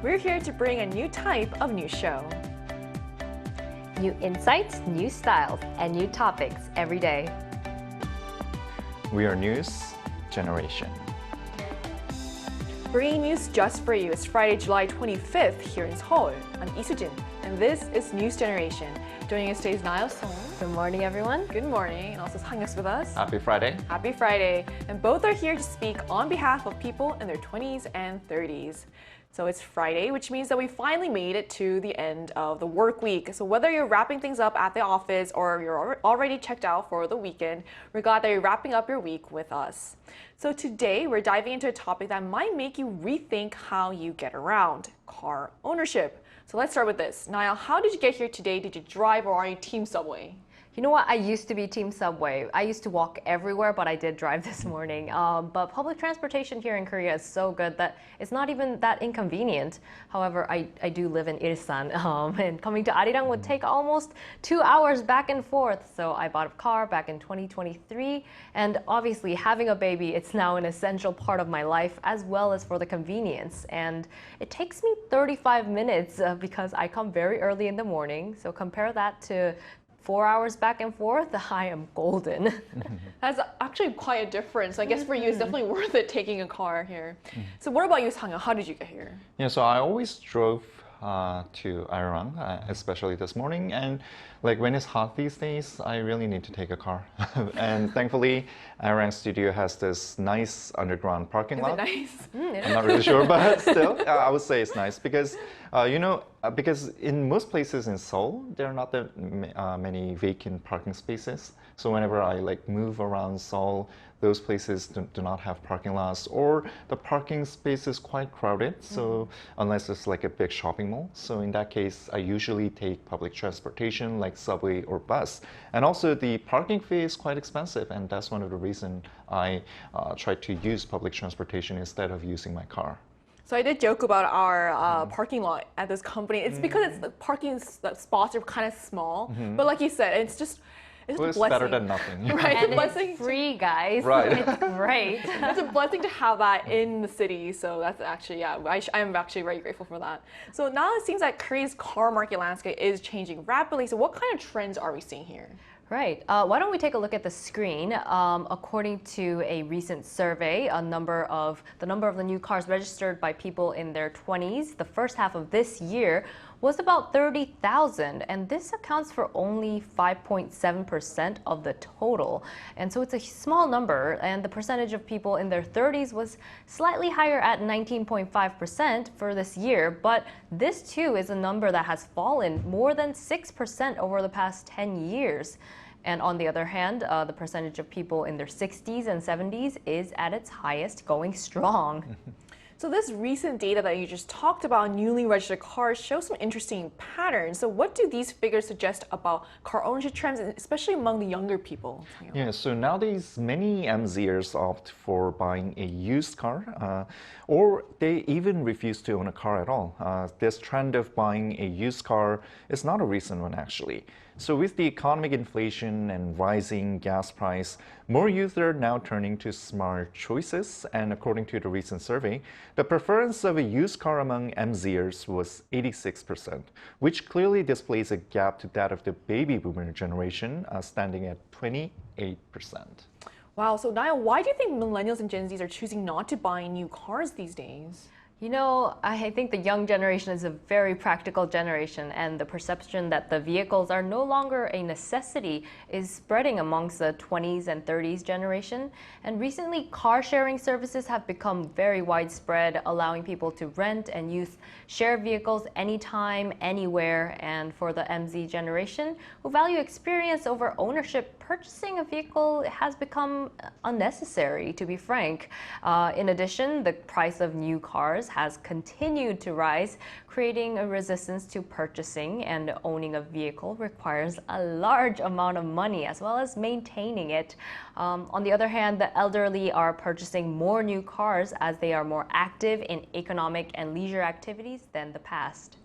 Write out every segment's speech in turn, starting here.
We're here to bring a new type of news show. New insights, new styles, and new topics every day. We are News Generation. Bringing news just for you. It's Friday, July 25th here in Seoul. I'm Isujin, and this is News Generation. Joining us today is Niall Song. Good morning, everyone. Good morning, and also Sang with us. Happy Friday. Happy Friday. And both are here to speak on behalf of people in their 20s and 30s. So it's Friday, which means that we finally made it to the end of the work week. So whether you're wrapping things up at the office or you're already checked out for the weekend, we're glad that you're wrapping up your week with us. So today we're diving into a topic that might make you rethink how you get around: car ownership. So let's start with this. Niall, how did you get here today? Did you drive or are you team subway? You know what? I used to be team subway. I used to walk everywhere, but I did drive this morning. But public transportation here in Korea is so good that it's not even that inconvenient. However, I do live in Ilsan, and coming to Arirang would take almost 2 hours back and forth. So I bought a car back in 2023. And obviously, having a baby, it's now an essential part of my life, as well as for the convenience. And it takes me 35 minutes because I come very early in the morning. So compare that to 4 hours back and forth, I am golden. That's actually quite a difference. I guess for you, it's definitely worth it taking a car here. So what about you, Sang-yeon? How did you get here? Yeah, so I always drove to Arirang, especially this morning. And like when it's hot these days, I really need to take a car. And thankfully, Arirang Studio has this nice underground parking lot. Is it nice? I'm not really sure, but still, I would say it's nice because, because in most places in Seoul, there are not that many vacant parking spaces. So whenever I move around Seoul, those places do not have parking lots, or the parking space is quite crowded. So unless it's like a big shopping mall. So in that case, I usually take public transportation like subway or bus. And also the parking fee is quite expensive, and that's one of the reasons I try to use public transportation instead of using my car. So I did joke about our parking lot at this company. It's because the parking spots are kind of small. But like you said, it's a blessing. Better than nothing. Right, And it's a blessing. it's free, guys. Right. It's great. It's a blessing to have that in the city. So that's actually, yeah, I am actually very grateful for that. So now it seems like Korea's car market landscape is changing rapidly. So what kind of trends are we seeing here? Right. Why don't we take a look at the screen? According to a recent survey, the number of the new cars registered by people in their 20s, the first half of this year, was about 30,000, and this accounts for only 5.7% of the total. And so it's a small number, and the percentage of people in their 30s was slightly higher at 19.5% for this year, but this too is a number that has fallen more than 6% over the past 10 years. And on the other hand, the percentage of people in their 60s and 70s is at its highest, going strong. So this recent data that you just talked about, newly registered cars, shows some interesting patterns. So what do these figures suggest about car ownership trends, especially among the younger people? Yeah, so nowadays many MZers opt for buying a used car, or they even refuse to own a car at all. This trend of buying a used car is not a recent one, actually. So with the economic inflation and rising gas price, more youth are now turning to smart choices. And according to the recent survey, the preference of a used car among MZers was 86%, which clearly displays a gap to that of the baby boomer generation, standing at 28%. Wow, so Niall, why do you think millennials and Gen Zs are choosing not to buy new cars these days? You know, I think the young generation is a very practical generation, and the perception that the vehicles are no longer a necessity is spreading amongst the 20s and 30s generation. And recently, car sharing services have become very widespread, allowing people to rent and use shared vehicles anytime, anywhere. And for the MZ generation, who value experience over ownership, purchasing a vehicle has become unnecessary, to be frank. In addition, the price of new cars has continued to rise, creating a resistance to purchasing, and owning a vehicle requires a large amount of money as well as maintaining it. On the other hand, the elderly are purchasing more new cars as they are more active in economic and leisure activities than the past.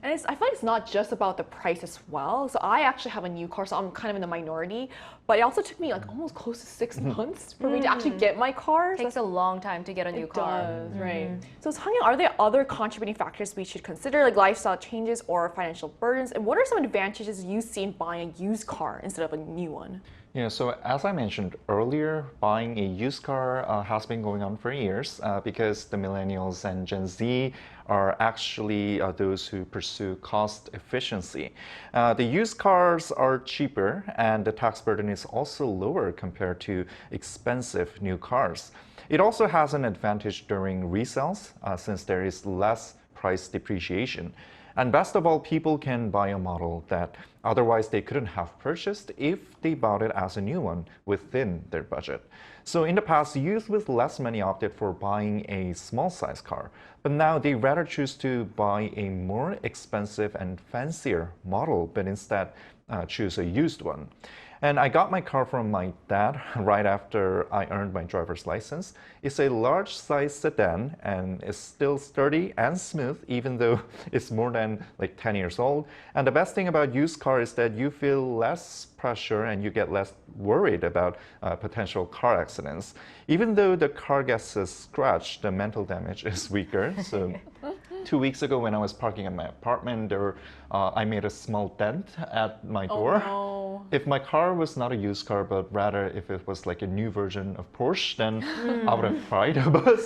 And I feel like it's not just about the price as well. So I actually have a new car, so I'm kind of in the minority. But it also took me like almost close to 6 months for me to actually get my car. It takes a long time to get a new car. It does, right. So Sanghyun, are there other contributing factors we should consider, like lifestyle changes or financial burdens? And what are some advantages you see in buying a used car instead of a new one? Yeah, so as I mentioned earlier, buying a used car has been going on for years because the millennials and Gen Z are actually those who pursue cost efficiency. The used cars are cheaper and the tax burden is also lower compared to expensive new cars. It also has an advantage during resales since there is less price depreciation. And best of all, people can buy a model that otherwise they couldn't have purchased if they bought it as a new one within their budget. So in the past, youth with less money opted for buying a small size car, but now they rather choose to buy a more expensive and fancier model, but instead choose a used one. And I got my car from my dad right after I earned my driver's license. It's a large size sedan and it's still sturdy and smooth even though it's more than like 10 years old. And the best thing about used car is that you feel less pressure and you get less worried about potential car accidents. Even though the car gets a scratch, the mental damage is weaker. So 2 weeks ago when I was parking at my apartment, I made a small dent at my door. Oh, no. If my car was not a used car, but rather if it was like a new version of Porsche, then I would have cried. But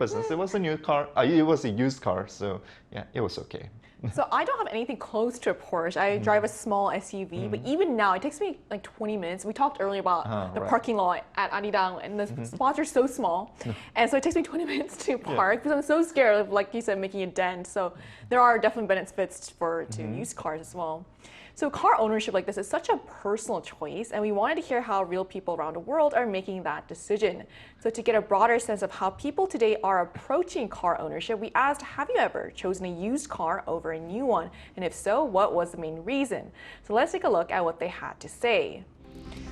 since it was a new car, it was a used car, so yeah, it was okay. So I don't have anything close to a Porsche. I drive a small SUV, but even now it takes me like 20 minutes. We talked earlier about the parking lot at Arirang, and the spots are so small, and so it takes me 20 minutes to park because I'm so scared of, like you said, making a dent. So there are definitely benefits to used cars as well. So car ownership like this is such a personal choice, and we wanted to hear how real people around the world are making that decision. So to get a broader sense of how people today are approaching car ownership, we asked, have you ever chosen a used car over a new one? And if so, what was the main reason? So let's take a look at what they had to say.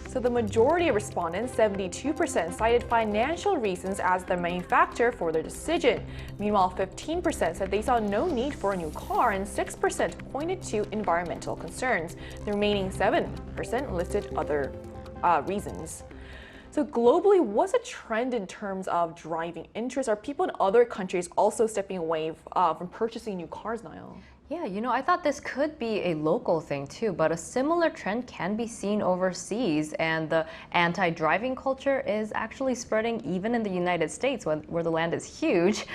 So the majority of respondents, 72%, cited financial reasons as the main factor for their decision. Meanwhile, 15% said they saw no need for a new car, and 6% pointed to environmental concerns. The remaining 7% listed other reasons. So globally, what's a trend in terms of driving interest? Are people in other countries also stepping away from purchasing new cars, Niall? Yeah, I thought this could be a local thing too, but a similar trend can be seen overseas, and the anti-driving culture is actually spreading even in the United States, where the land is huge,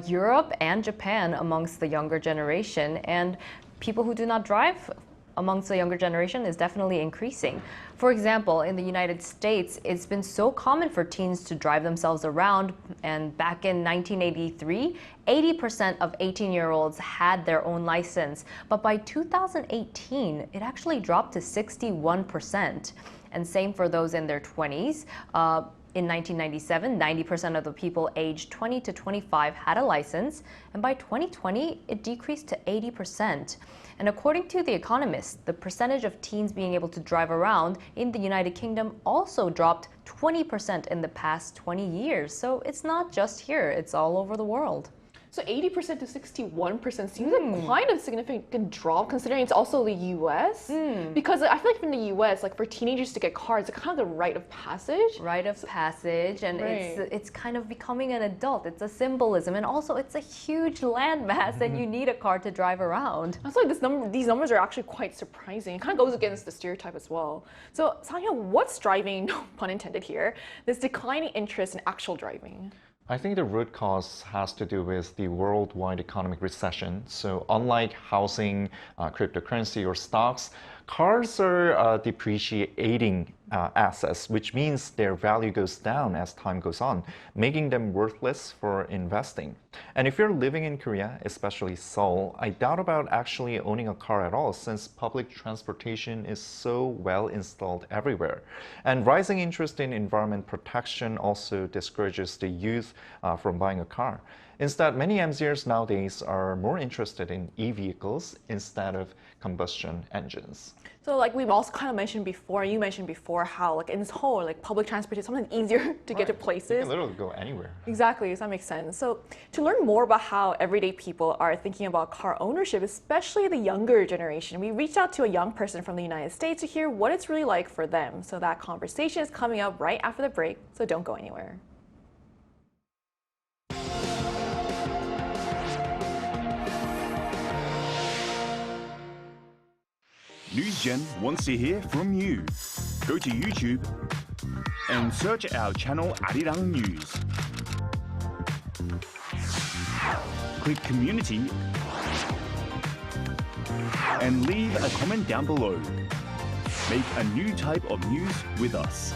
Europe and Japan amongst the younger generation, and people who do not drive amongst the younger generation is definitely increasing. For example, in the United States, it's been so common for teens to drive themselves around, and back in 1983, 80% of 18-year-olds had their own license. But by 2018, it actually dropped to 61%. And same for those in their 20s. In 1997, 90% of the people aged 20 to 25 had a license, and by 2020, it decreased to 80%. And according to The Economist, the percentage of teens being able to drive around in the United Kingdom also dropped 20% in the past 20 years. So it's not just here, it's all over the world. So 80% to 61% seems like quite a significant drop considering it's also the US. Because I feel like in the US, like for teenagers to get cars, it's kind of the rite of passage. Rite of passage, and it's kind of becoming an adult. It's a symbolism, and also it's a huge landmass, and you need a car to drive around. I feel like these numbers are actually quite surprising. It kind of goes against the stereotype as well. So Sanghyun, what's driving, no pun intended here, this declining interest in actual driving? I think the root cause has to do with the worldwide economic recession. So unlike housing, cryptocurrency, or stocks, cars are depreciating assets, which means their value goes down as time goes on, making them worthless for investing. And if you're living in Korea, especially Seoul, I doubt about actually owning a car at all since public transportation is so well installed everywhere. And rising interest in environment protection also discourages the youth from buying a car. Instead, many MZers nowadays are more interested in e-vehicles instead of combustion engines. So like we've also kind of mentioned before, you mentioned before how like in Seoul, like public transport is something easier to get to You places. can literally go anywhere. Exactly, so that makes sense. So to learn more about how everyday people are thinking about car ownership, especially the younger generation, we reached out to a young person from the United States to hear what it's really like for them. So that conversation is coming up right after the break, so don't go anywhere. NewsGen wants to hear from you. Go to YouTube and search our channel Arirang News. Click Community and leave a comment down below. Make a new type of news with us.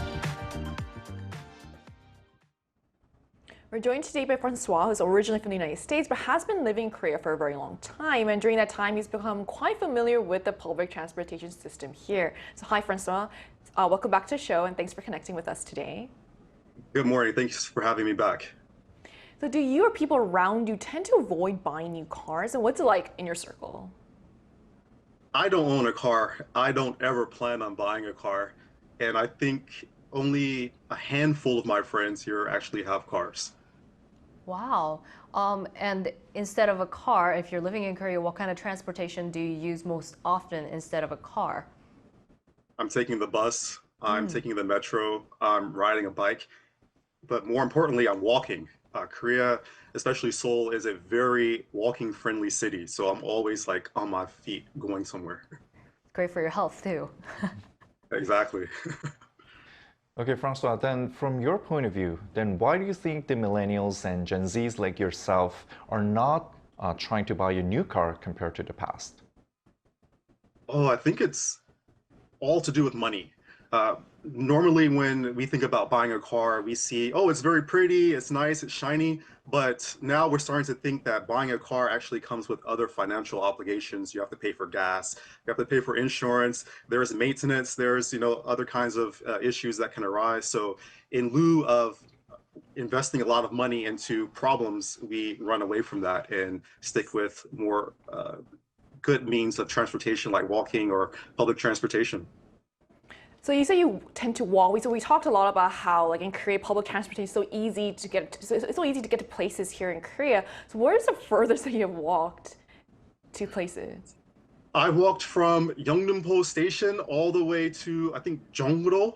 We're joined today by Francois, who's originally from the United States, but has been living in Korea for a very long time. And during that time, he's become quite familiar with the public transportation system here. So hi, Francois. Welcome back to the show, and thanks for connecting with us today. Good morning. Thanks for having me back. So do you or people around you tend to avoid buying new cars? And what's it like in your circle? I don't own a car. I don't ever plan on buying a car. And I think only a handful of my friends here actually have cars. Wow. And instead of a car, if you're living in Korea, what kind of transportation do you use most often instead of a car? I'm taking the bus, I'm taking the metro, I'm riding a bike, but more importantly, I'm walking. Korea, especially Seoul, is a very walking-friendly city, so I'm always like on my feet going somewhere. Great for your health too. Exactly. Okay, Francois, then from your point of view, then why do you think the millennials and Gen Zs like yourself are not trying to buy a new car compared to the past? Oh, I think it's all to do with money. Normally, when we think about buying a car, we see, oh, it's very pretty, it's nice, it's shiny. But now we're starting to think that buying a car actually comes with other financial obligations. You have to pay for gas, you have to pay for insurance, there's maintenance, there's other kinds of issues that can arise. So in lieu of investing a lot of money into problems, we run away from that and stick with more good means of transportation like walking or public transportation. So you say you tend to walk. So we talked a lot about how, like in Korea, public transportation is so easy to get. It's so easy to get to places here in Korea. So where is the furthest that you have walked to places? I walked from Yeongdeunpo Station all the way to I think Jongro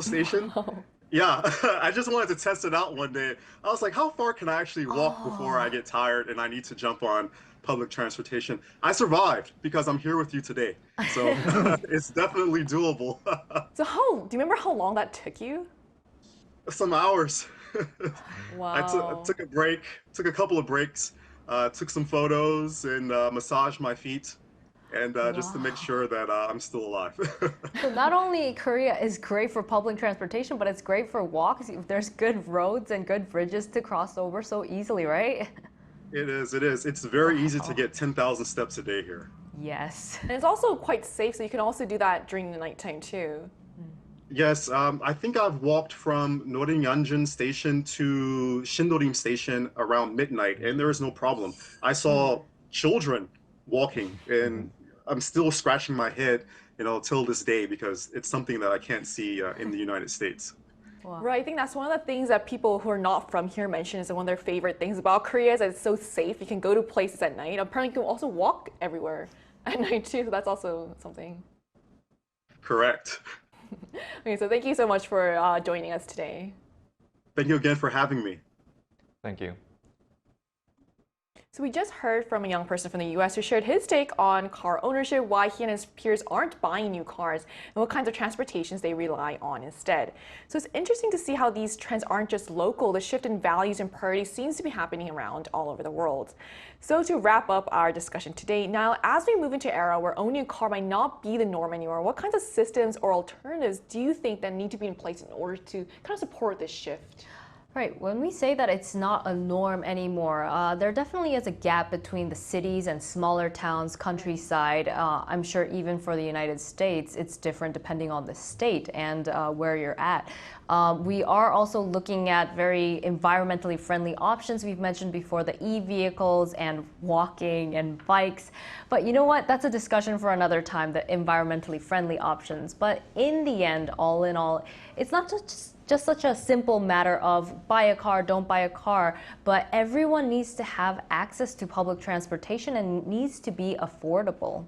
Station. Oh. Yeah, I just wanted to test it out one day. I was like, how far can I actually walk before I get tired and I need to jump on public transportation? I survived because I'm here with you today. So it's definitely doable. So do you remember how long that took you? Some hours. Wow. I took a break, took a couple of breaks, took some photos and massaged my feet. And just to make sure that I'm still alive. So not only Korea is great for public transportation, but it's great for walks. There's good roads and good bridges to cross over so easily, right? It is, it is. It's very easy to get 10,000 steps a day here. Yes. And it's also quite safe, so you can also do that during the nighttime too. Yes, I think I've walked from Norinyanjin Station to Shindorim Station around midnight, and there is no problem. I saw children walking, and I'm still scratching my head, till this day because it's something that I can't see in the United States. Wow. Right, I think that's one of the things that people who are not from here mention is one of their favorite things about Korea is that it's so safe. You can go to places at night. Apparently, you can also walk everywhere at night too. So that's also something. Correct. Okay, so thank you so much for joining us today. Thank you again for having me. Thank you. So we just heard from a young person from the US who shared his take on car ownership, why he and his peers aren't buying new cars, and what kinds of transportations they rely on instead. So it's interesting to see how these trends aren't just local. The shift in values and priorities seems to be happening around all over the world. So to wrap up our discussion today, now as we move into an era where owning a car might not be the norm anymore, what kinds of systems or alternatives do you think that need to be in place in order to kind of support this shift? Right, when we say that it's not a norm anymore, there definitely is a gap between the cities and smaller towns, countryside. I'm sure even for the United States, it's different depending on the state and where you're at. We are also looking at very environmentally friendly options. We've mentioned before the e-vehicles and walking and bikes. But you know what? That's a discussion for another time, the environmentally friendly options. But in the end, all in all, it's not just such a simple matter of buy a car, don't buy a car, but everyone needs to have access to public transportation and needs to be affordable.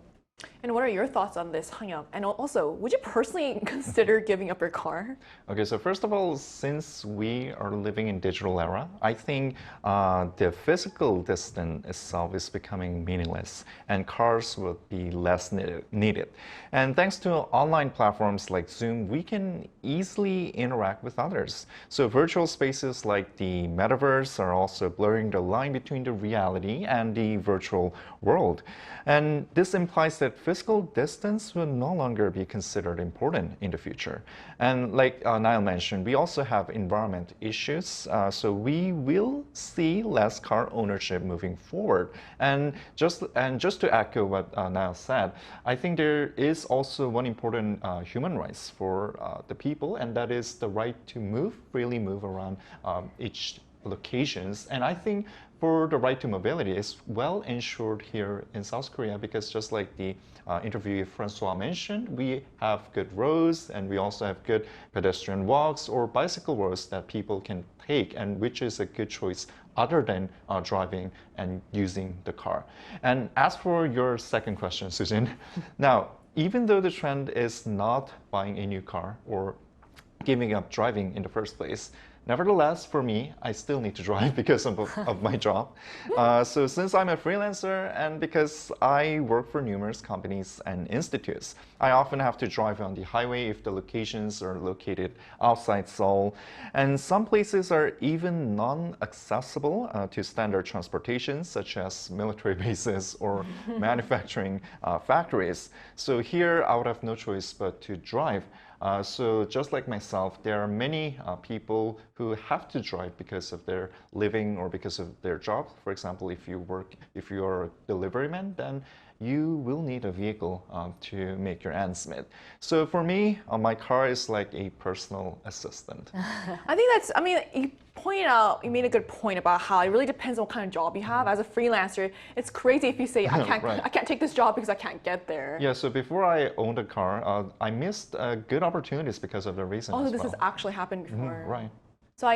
And what are your thoughts on this, Hang-yeong? And also, would you personally consider giving up your car? Okay, so first of all, since we are living in digital era, I think the physical distance itself is becoming meaningless, and cars will be less needed. And thanks to online platforms like Zoom, we can easily interact with others. So virtual spaces like the metaverse are also blurring the line between the reality and the virtual world. And this implies that physical distance will no longer be considered important in the future. And like Niall mentioned, we also have environment issues, so we will see less car ownership moving forward. And just to echo what Niall said, I think there is also one important human rights for the people, and that is the right to freely move around each locations. And I think for the right to mobility is well ensured here in South Korea, because just like the interview Francois mentioned, we have good roads and we also have good pedestrian walks or bicycle roads that people can take, and which is a good choice other than driving and using the car. And as for your second question, Susan, now, even though the trend is not buying a new car or giving up driving in the first place, nevertheless, for me, I still need to drive because of my job. So since I'm a freelancer and because I work for numerous companies and institutes, I often have to drive on the highway if the locations are located outside Seoul. And some places are even non-accessible to standard transportation, such as military bases or manufacturing factories. So here, I would have no choice but to drive. So just like myself, there are many people who have to drive because of their living or because of their job. For example, if you are a delivery man, then you will need a vehicle to make your ends meet. So for me, my car is like a personal assistant. I think you made a good point about how it really depends on what kind of job you have. As a freelancer, it's crazy if you say, I can't take this job because I can't get there. Yeah, so before I owned a car, I missed good opportunities because of the reason. Oh, this has actually happened before. Right. So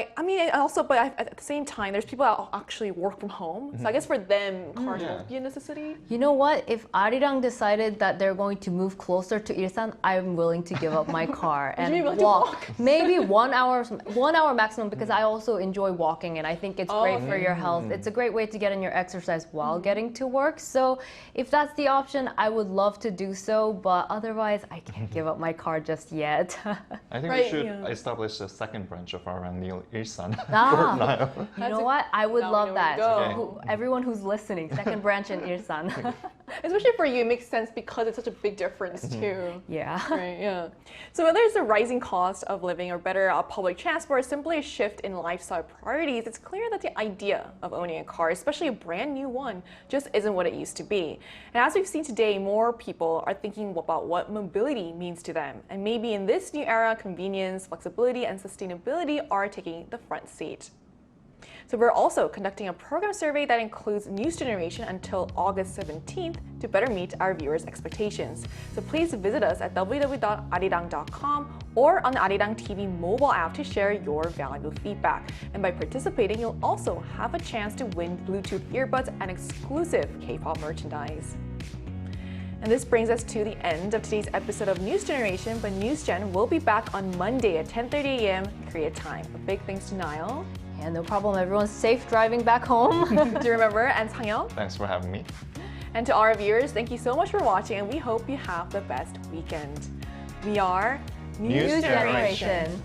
but at the same time, there's people that actually work from home. So I guess for them, cars won't be a necessity. You know what? If Arirang decided that they're going to move closer to Ilsan, I'm willing to give up my car and walk. Maybe 1 hour maximum, because I also enjoy walking and I think it's great for your health. It's a great way to get in your exercise while getting to work. So if that's the option, I would love to do so, but otherwise I can't give up my car just yet. I think we should establish a second branch of our Ilsan for Niall. You know what? I would love that. Okay. Everyone who's listening, second branch in Ilsan. Especially for you, it makes sense because it's such a big difference too. Yeah. Right, yeah. So whether it's the rising cost of living or better public transport, or simply a shift in lifestyle priorities, it's clear that the idea of owning a car, especially a brand new one, just isn't what it used to be. And as we've seen today, more people are thinking about what mobility means to them. And maybe in this new era, convenience, flexibility, and sustainability are taking the front seat. So we're also conducting a program survey that includes News Generation until August 17th to better meet our viewers' expectations. So please visit us at www.arirang.com or on the Arirang TV mobile app to share your valuable feedback. And by participating, you'll also have a chance to win Bluetooth earbuds and exclusive K-pop merchandise. And this brings us to the end of today's episode of News Generation, but News Gen will be back on Monday at 10:30 a.m. Korea time. A big thanks to Niall. Yeah, no problem. Everyone's safe driving back home. Do you remember? And Sang-yeong. Thanks for having me. And to our viewers, thank you so much for watching, and we hope you have the best weekend. We are News Generation.